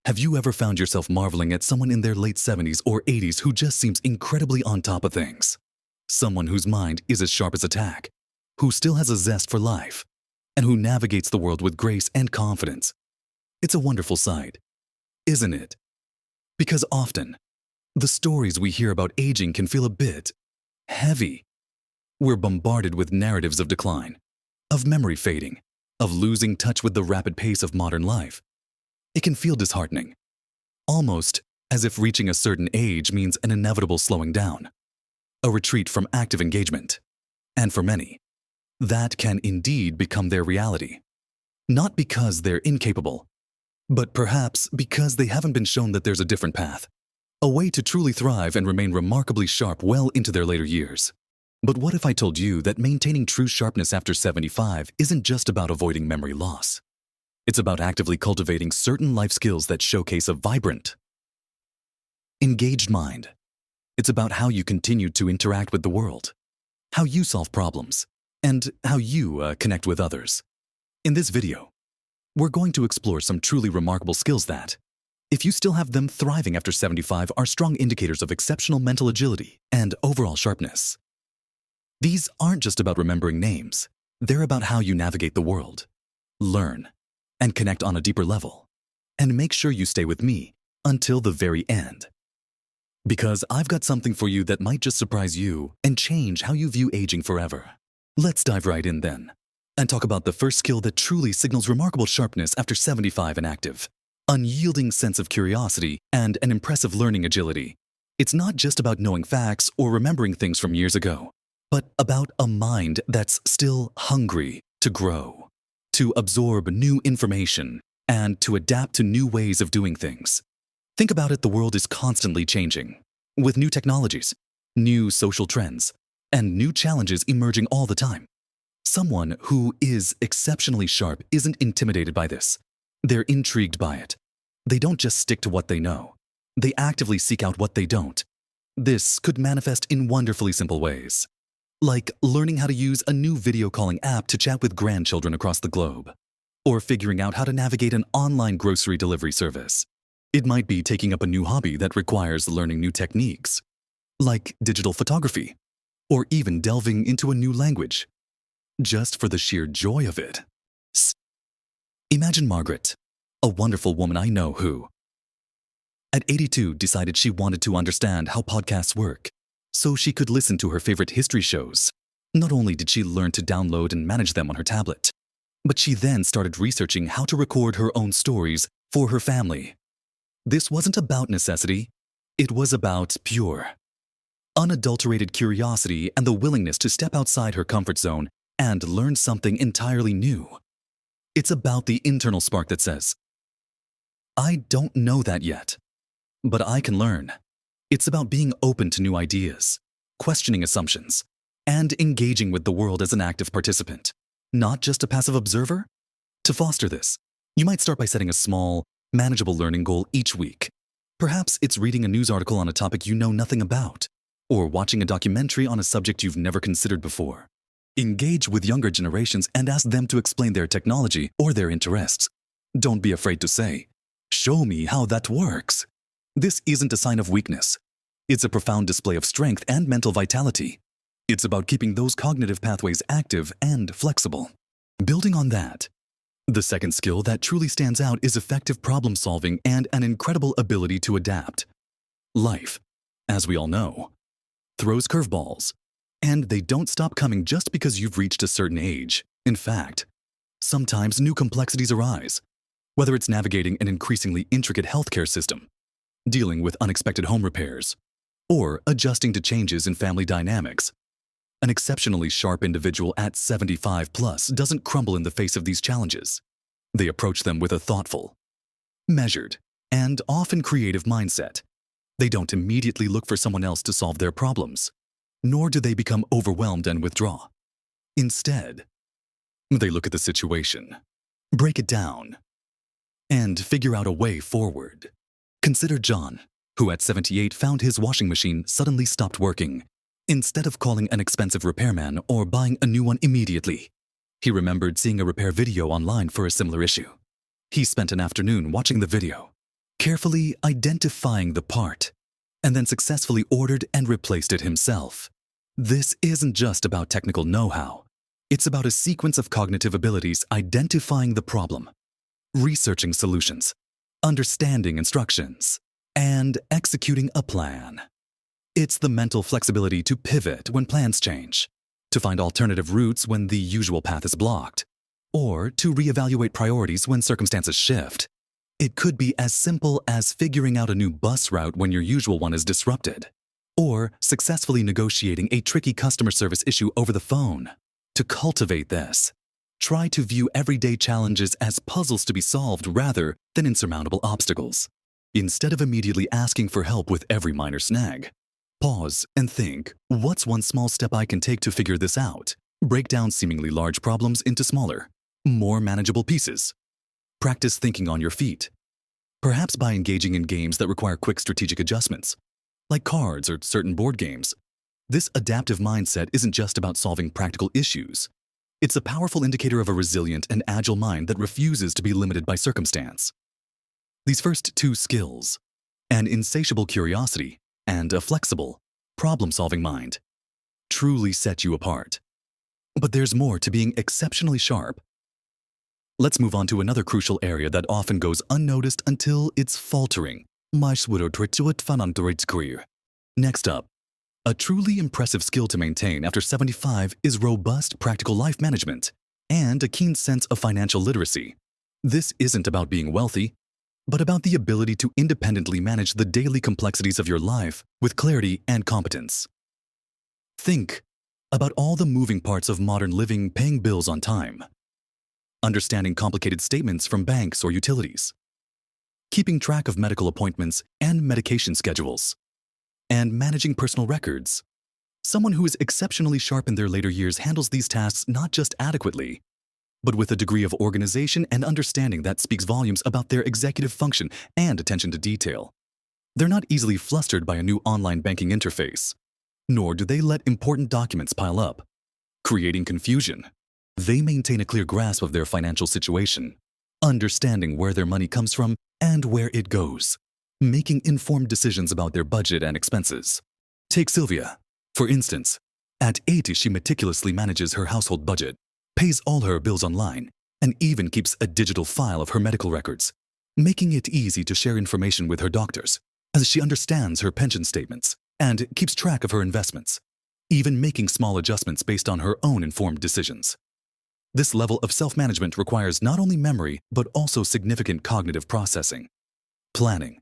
Have you ever found yourself marveling at someone in their late 70s or 80s who just seems incredibly on top of things? Someone whose mind is as sharp as a tack, who still has a zest for life, and who navigates the world with grace and confidence. It's a wonderful sight, isn't it? Because often, the stories we hear about aging can feel a bit heavy. We're bombarded with narratives of decline, of memory fading, of losing touch with the rapid pace of modern life. It can feel disheartening, almost as if reaching a certain age means an inevitable slowing down, a retreat from active engagement. And for many, that can indeed become their reality. Not because they're incapable, but perhaps because they haven't been shown that there's a different path, a way to truly thrive and remain remarkably sharp well into their later years. But what if I told you that maintaining true sharpness after 75 isn't just about avoiding memory loss? It's about actively cultivating certain life skills that showcase a vibrant, engaged mind. It's about how you continue to interact with the world, how you solve problems, and how you connect with others. In this video, we're going to explore some truly remarkable skills that, if you still have them thriving after 75, are strong indicators of exceptional mental agility and overall sharpness. These aren't just about remembering names. They're about how you navigate the world, learn, and connect on a deeper level. And make sure you stay with me until the very end. Because I've got something for you that might just surprise you and change how you view aging forever. Let's dive right in then, and talk about the first skill that truly signals remarkable sharpness after 75 and active. Unyielding sense of curiosity and an impressive learning agility. It's not just about knowing facts or remembering things from years ago, but about a mind that's still hungry to grow, to absorb new information, and to adapt to new ways of doing things. Think about it, the world is constantly changing, with new technologies, new social trends, and new challenges emerging all the time. Someone who is exceptionally sharp isn't intimidated by this. They're intrigued by it. They don't just stick to what they know. They actively seek out what they don't. This could manifest in wonderfully simple ways, like learning how to use a new video calling app to chat with grandchildren across the globe, or figuring out how to navigate an online grocery delivery service. It might be taking up a new hobby that requires learning new techniques, like digital photography, or even delving into a new language, just for the sheer joy of it. Imagine Margaret, a wonderful woman I know who, at 82, decided she wanted to understand how podcasts work, so she could listen to her favorite history shows. Not only did she learn to download and manage them on her tablet, but she then started researching how to record her own stories for her family. This wasn't about necessity. It was about pure, unadulterated curiosity and the willingness to step outside her comfort zone and learn something entirely new. It's about the internal spark that says, I don't know that yet, but I can learn. It's about being open to new ideas, questioning assumptions, and engaging with the world as an active participant, not just a passive observer. To foster this, you might start by setting a small, manageable learning goal each week. Perhaps it's reading a news article on a topic you know nothing about, or watching a documentary on a subject you've never considered before. Engage with younger generations and ask them to explain their technology or their interests. Don't be afraid to say, "Show me how that works." This isn't a sign of weakness. It's a profound display of strength and mental vitality. It's about keeping those cognitive pathways active and flexible. Building on that, the second skill that truly stands out is effective problem solving and an incredible ability to adapt. Life, as we all know, throws curveballs, and they don't stop coming just because you've reached a certain age. In fact, sometimes new complexities arise, whether it's navigating an increasingly intricate healthcare system, dealing with unexpected home repairs, or adjusting to changes in family dynamics. An exceptionally sharp individual at 75 plus doesn't crumble in the face of these challenges. They approach them with a thoughtful, measured, and often creative mindset. They don't immediately look for someone else to solve their problems, nor do they become overwhelmed and withdraw. Instead, they look at the situation, break it down, and figure out a way forward. Consider John, who at 78 found his washing machine suddenly stopped working. Instead of calling an expensive repairman or buying a new one immediately, he remembered seeing a repair video online for a similar issue. He spent an afternoon watching the video, carefully identifying the part, and then successfully ordered and replaced it himself. This isn't just about technical know-how. It's about a sequence of cognitive abilities identifying the problem, researching solutions, understanding instructions, and executing a plan. It's the mental flexibility to pivot when plans change, to find alternative routes when the usual path is blocked, or to reevaluate priorities when circumstances shift. It could be as simple as figuring out a new bus route when your usual one is disrupted, or successfully negotiating a tricky customer service issue over the phone. To cultivate this, try to view everyday challenges as puzzles to be solved rather than insurmountable obstacles. Instead of immediately asking for help with every minor snag, pause and think, what's one small step I can take to figure this out? Break down seemingly large problems into smaller, more manageable pieces. Practice thinking on your feet, perhaps by engaging in games that require quick strategic adjustments, like cards or certain board games. This adaptive mindset isn't just about solving practical issues. It's a powerful indicator of a resilient and agile mind that refuses to be limited by circumstance. These first two skills, an insatiable curiosity and a flexible, problem-solving mind, truly set you apart. But there's more to being exceptionally sharp. Let's move on to another crucial area that often goes unnoticed until it's faltering. Next up, a truly impressive skill to maintain after 75 is robust practical life management and a keen sense of financial literacy. This isn't about being wealthy, but about the ability to independently manage the daily complexities of your life with clarity and competence. Think about all the moving parts of modern living: paying bills on time, understanding complicated statements from banks or utilities, keeping track of medical appointments and medication schedules, and managing personal records. Someone who is exceptionally sharp in their later years handles these tasks not just adequately, but with a degree of organization and understanding that speaks volumes about their executive function and attention to detail. They're not easily flustered by a new online banking interface, nor do they let important documents pile up, creating confusion. They maintain a clear grasp of their financial situation, understanding where their money comes from and where it goes, making informed decisions about their budget and expenses. Take Sylvia, for instance. At 80, she meticulously manages her household budget, pays all her bills online, and even keeps a digital file of her medical records, making it easy to share information with her doctors, as she understands her pension statements and keeps track of her investments, even making small adjustments based on her own informed decisions. This level of self-management requires not only memory, but also significant cognitive processing, planning,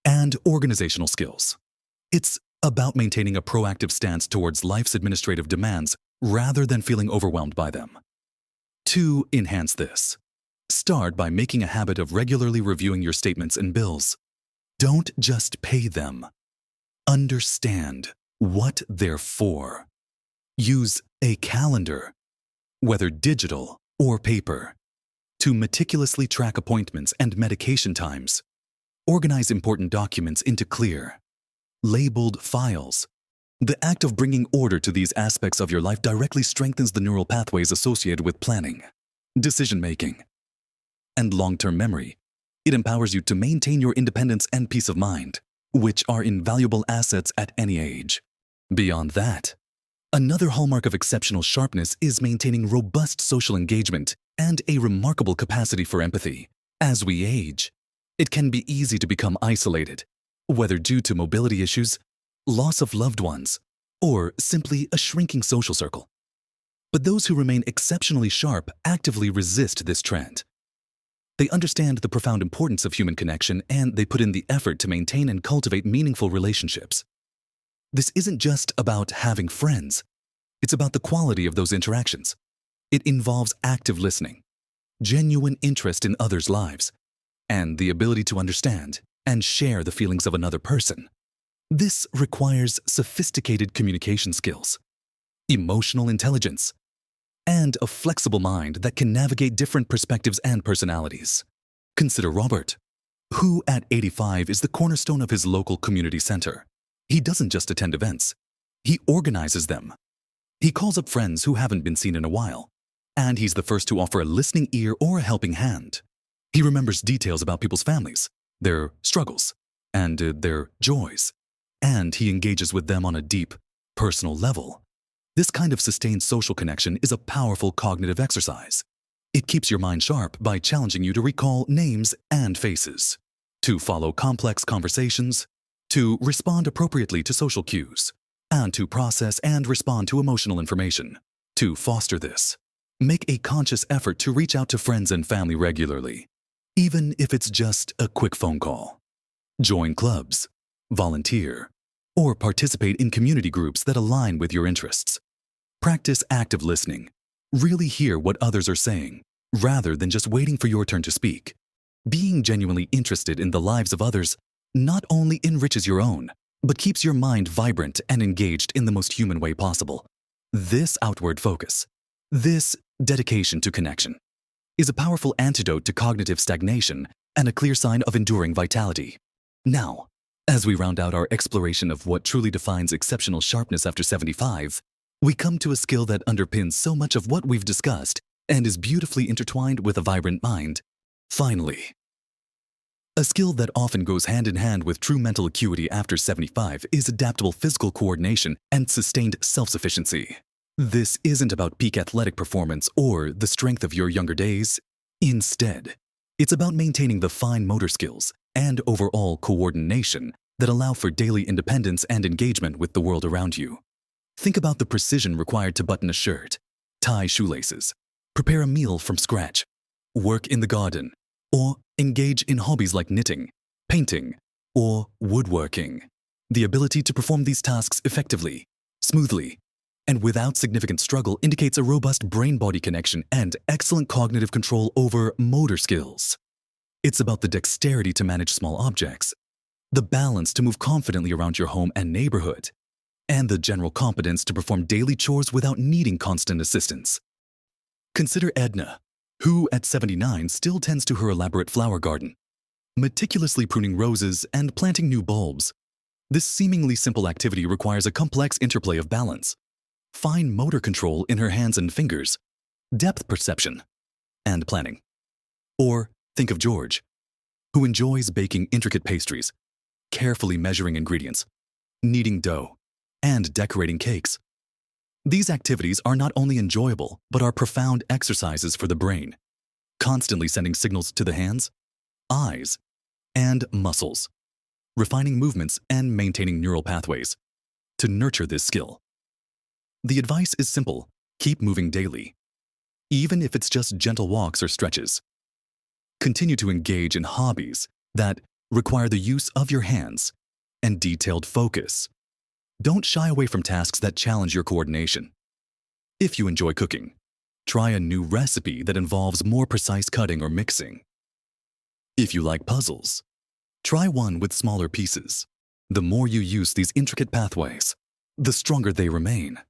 and organizational skills. It's about maintaining a proactive stance towards life's administrative demands rather than feeling overwhelmed by them. To enhance this, start by making a habit of regularly reviewing your statements and bills. Don't just pay them. Understand what they're for. Use a calendar, whether digital or paper, to meticulously track appointments and medication times. Organize important documents into clear, labeled files. The act of bringing order to these aspects of your life directly strengthens the neural pathways associated with planning, decision-making, and long-term memory. It empowers you to maintain your independence and peace of mind, which are invaluable assets at any age. Beyond that, another hallmark of exceptional sharpness is maintaining robust social engagement and a remarkable capacity for empathy. As we age, it can be easy to become isolated, whether due to mobility issues, loss of loved ones, or simply a shrinking social circle. But those who remain exceptionally sharp actively resist this trend. They understand the profound importance of human connection, and they put in the effort to maintain and cultivate meaningful relationships. This isn't just about having friends. It's about the quality of those interactions. It involves active listening, genuine interest in others' lives, and the ability to understand and share the feelings of another person. This requires sophisticated communication skills, emotional intelligence, and a flexible mind that can navigate different perspectives and personalities. Consider Robert, who at 85 is the cornerstone of his local community center. He doesn't just attend events, he organizes them. He calls up friends who haven't been seen in a while, and he's the first to offer a listening ear or a helping hand. He remembers details about people's families, their struggles, and their joys, and he engages with them on a deep, personal level. This kind of sustained social connection is a powerful cognitive exercise. It keeps your mind sharp by challenging you to recall names and faces, to follow complex conversations, to respond appropriately to social cues, and to process and respond to emotional information. To foster this, make a conscious effort to reach out to friends and family regularly, even if it's just a quick phone call. Join clubs, volunteer, or participate in community groups that align with your interests. Practice active listening. Really hear what others are saying, rather than just waiting for your turn to speak. Being genuinely interested in the lives of others not only enriches your own, but keeps your mind vibrant and engaged in the most human way possible. This outward focus, this dedication to connection, is a powerful antidote to cognitive stagnation and a clear sign of enduring vitality. Now, as we round out our exploration of what truly defines exceptional sharpness after 75, we come to a skill that underpins so much of what we've discussed and is beautifully intertwined with a vibrant mind. Finally, a skill that often goes hand in hand with true mental acuity after 75 is adaptable physical coordination and sustained self-sufficiency. This isn't about peak athletic performance or the strength of your younger days. Instead, it's about maintaining the fine motor skills and overall coordination that allow for daily independence and engagement with the world around you. Think about the precision required to button a shirt, tie shoelaces, prepare a meal from scratch, work in the garden, or engage in hobbies like knitting, painting, or woodworking. The ability to perform these tasks effectively, smoothly, and without significant struggle indicates a robust brain-body connection and excellent cognitive control over motor skills. It's about the dexterity to manage small objects, the balance to move confidently around your home and neighborhood, and the general competence to perform daily chores without needing constant assistance. Consider Edna, who at 79 still tends to her elaborate flower garden, meticulously pruning roses and planting new bulbs. This seemingly simple activity requires a complex interplay of balance, fine motor control in her hands and fingers, depth perception, and planning. Or think of George, who enjoys baking intricate pastries, carefully measuring ingredients, kneading dough, and decorating cakes. These activities are not only enjoyable, but are profound exercises for the brain, constantly sending signals to the hands, eyes, and muscles, refining movements and maintaining neural pathways to nurture this skill. The advice is simple: keep moving daily, even if it's just gentle walks or stretches. Continue to engage in hobbies that require the use of your hands and detailed focus. Don't shy away from tasks that challenge your coordination. If you enjoy cooking, try a new recipe that involves more precise cutting or mixing. If you like puzzles, try one with smaller pieces. The more you use these intricate pathways, the stronger they remain,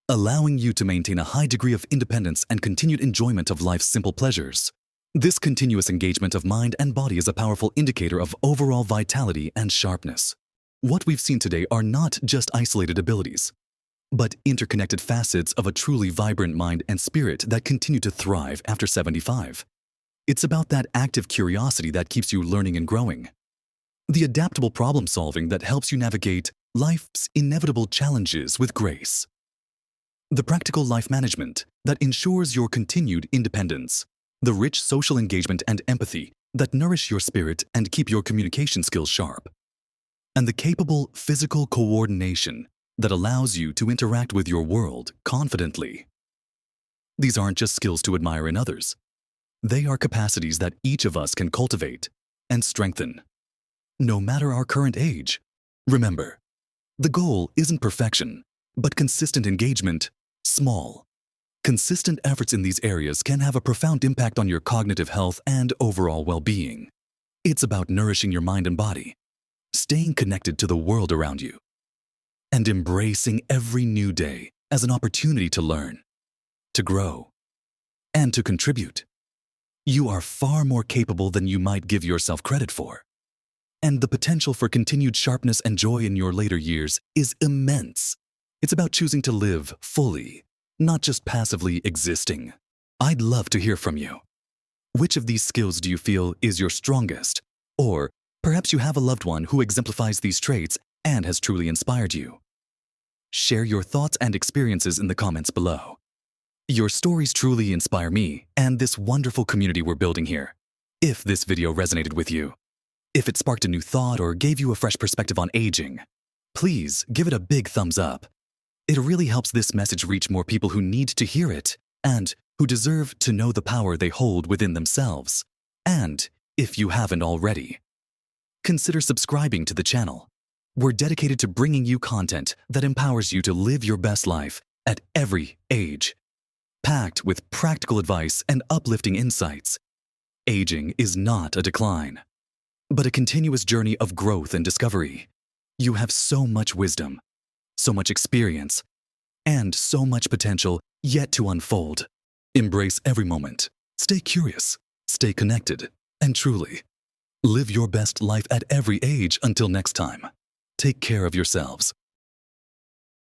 allowing you to maintain a high degree of independence and continued enjoyment of life's simple pleasures. This continuous engagement of mind and body is a powerful indicator of overall vitality and sharpness. What we've seen today are not just isolated abilities, but interconnected facets of a truly vibrant mind and spirit that continue to thrive after 75. It's about that active curiosity that keeps you learning and growing, the adaptable problem solving that helps you navigate life's inevitable challenges with grace, the practical life management that ensures your continued independence, the rich social engagement and empathy that nourish your spirit and keep your communication skills sharp, and the capable physical coordination that allows you to interact with your world confidently. These aren't just skills to admire in others. They are capacities that each of us can cultivate and strengthen, no matter our current age. Remember, the goal isn't perfection, but consistent engagement. Small, consistent efforts in these areas can have a profound impact on your cognitive health and overall well-being. It's about nourishing your mind and body, staying connected to the world around you, and embracing every new day as an opportunity to learn, to grow, and to contribute. You are far more capable than you might give yourself credit for, and the potential for continued sharpness and joy in your later years is immense. It's about choosing to live fully, not just passively existing. I'd love to hear from you. Which of these skills do you feel is your strongest, or Perhaps you have a loved one who exemplifies these traits and has truly inspired you. Share your thoughts and experiences in the comments below. Your stories truly inspire me and this wonderful community we're building here. If this video resonated with you, if it sparked a new thought or gave you a fresh perspective on aging, please give it a big thumbs up. It really helps this message reach more people who need to hear it and who deserve to know the power they hold within themselves. And if you haven't already, consider subscribing to the channel. We're dedicated to bringing you content that empowers you to live your best life at every age, packed with practical advice and uplifting insights. Aging is not a decline, but a continuous journey of growth and discovery. You have so much wisdom, so much experience, and so much potential yet to unfold. Embrace every moment. Stay curious, stay connected, and truly live your best life at every age. Until next time, take care of yourselves.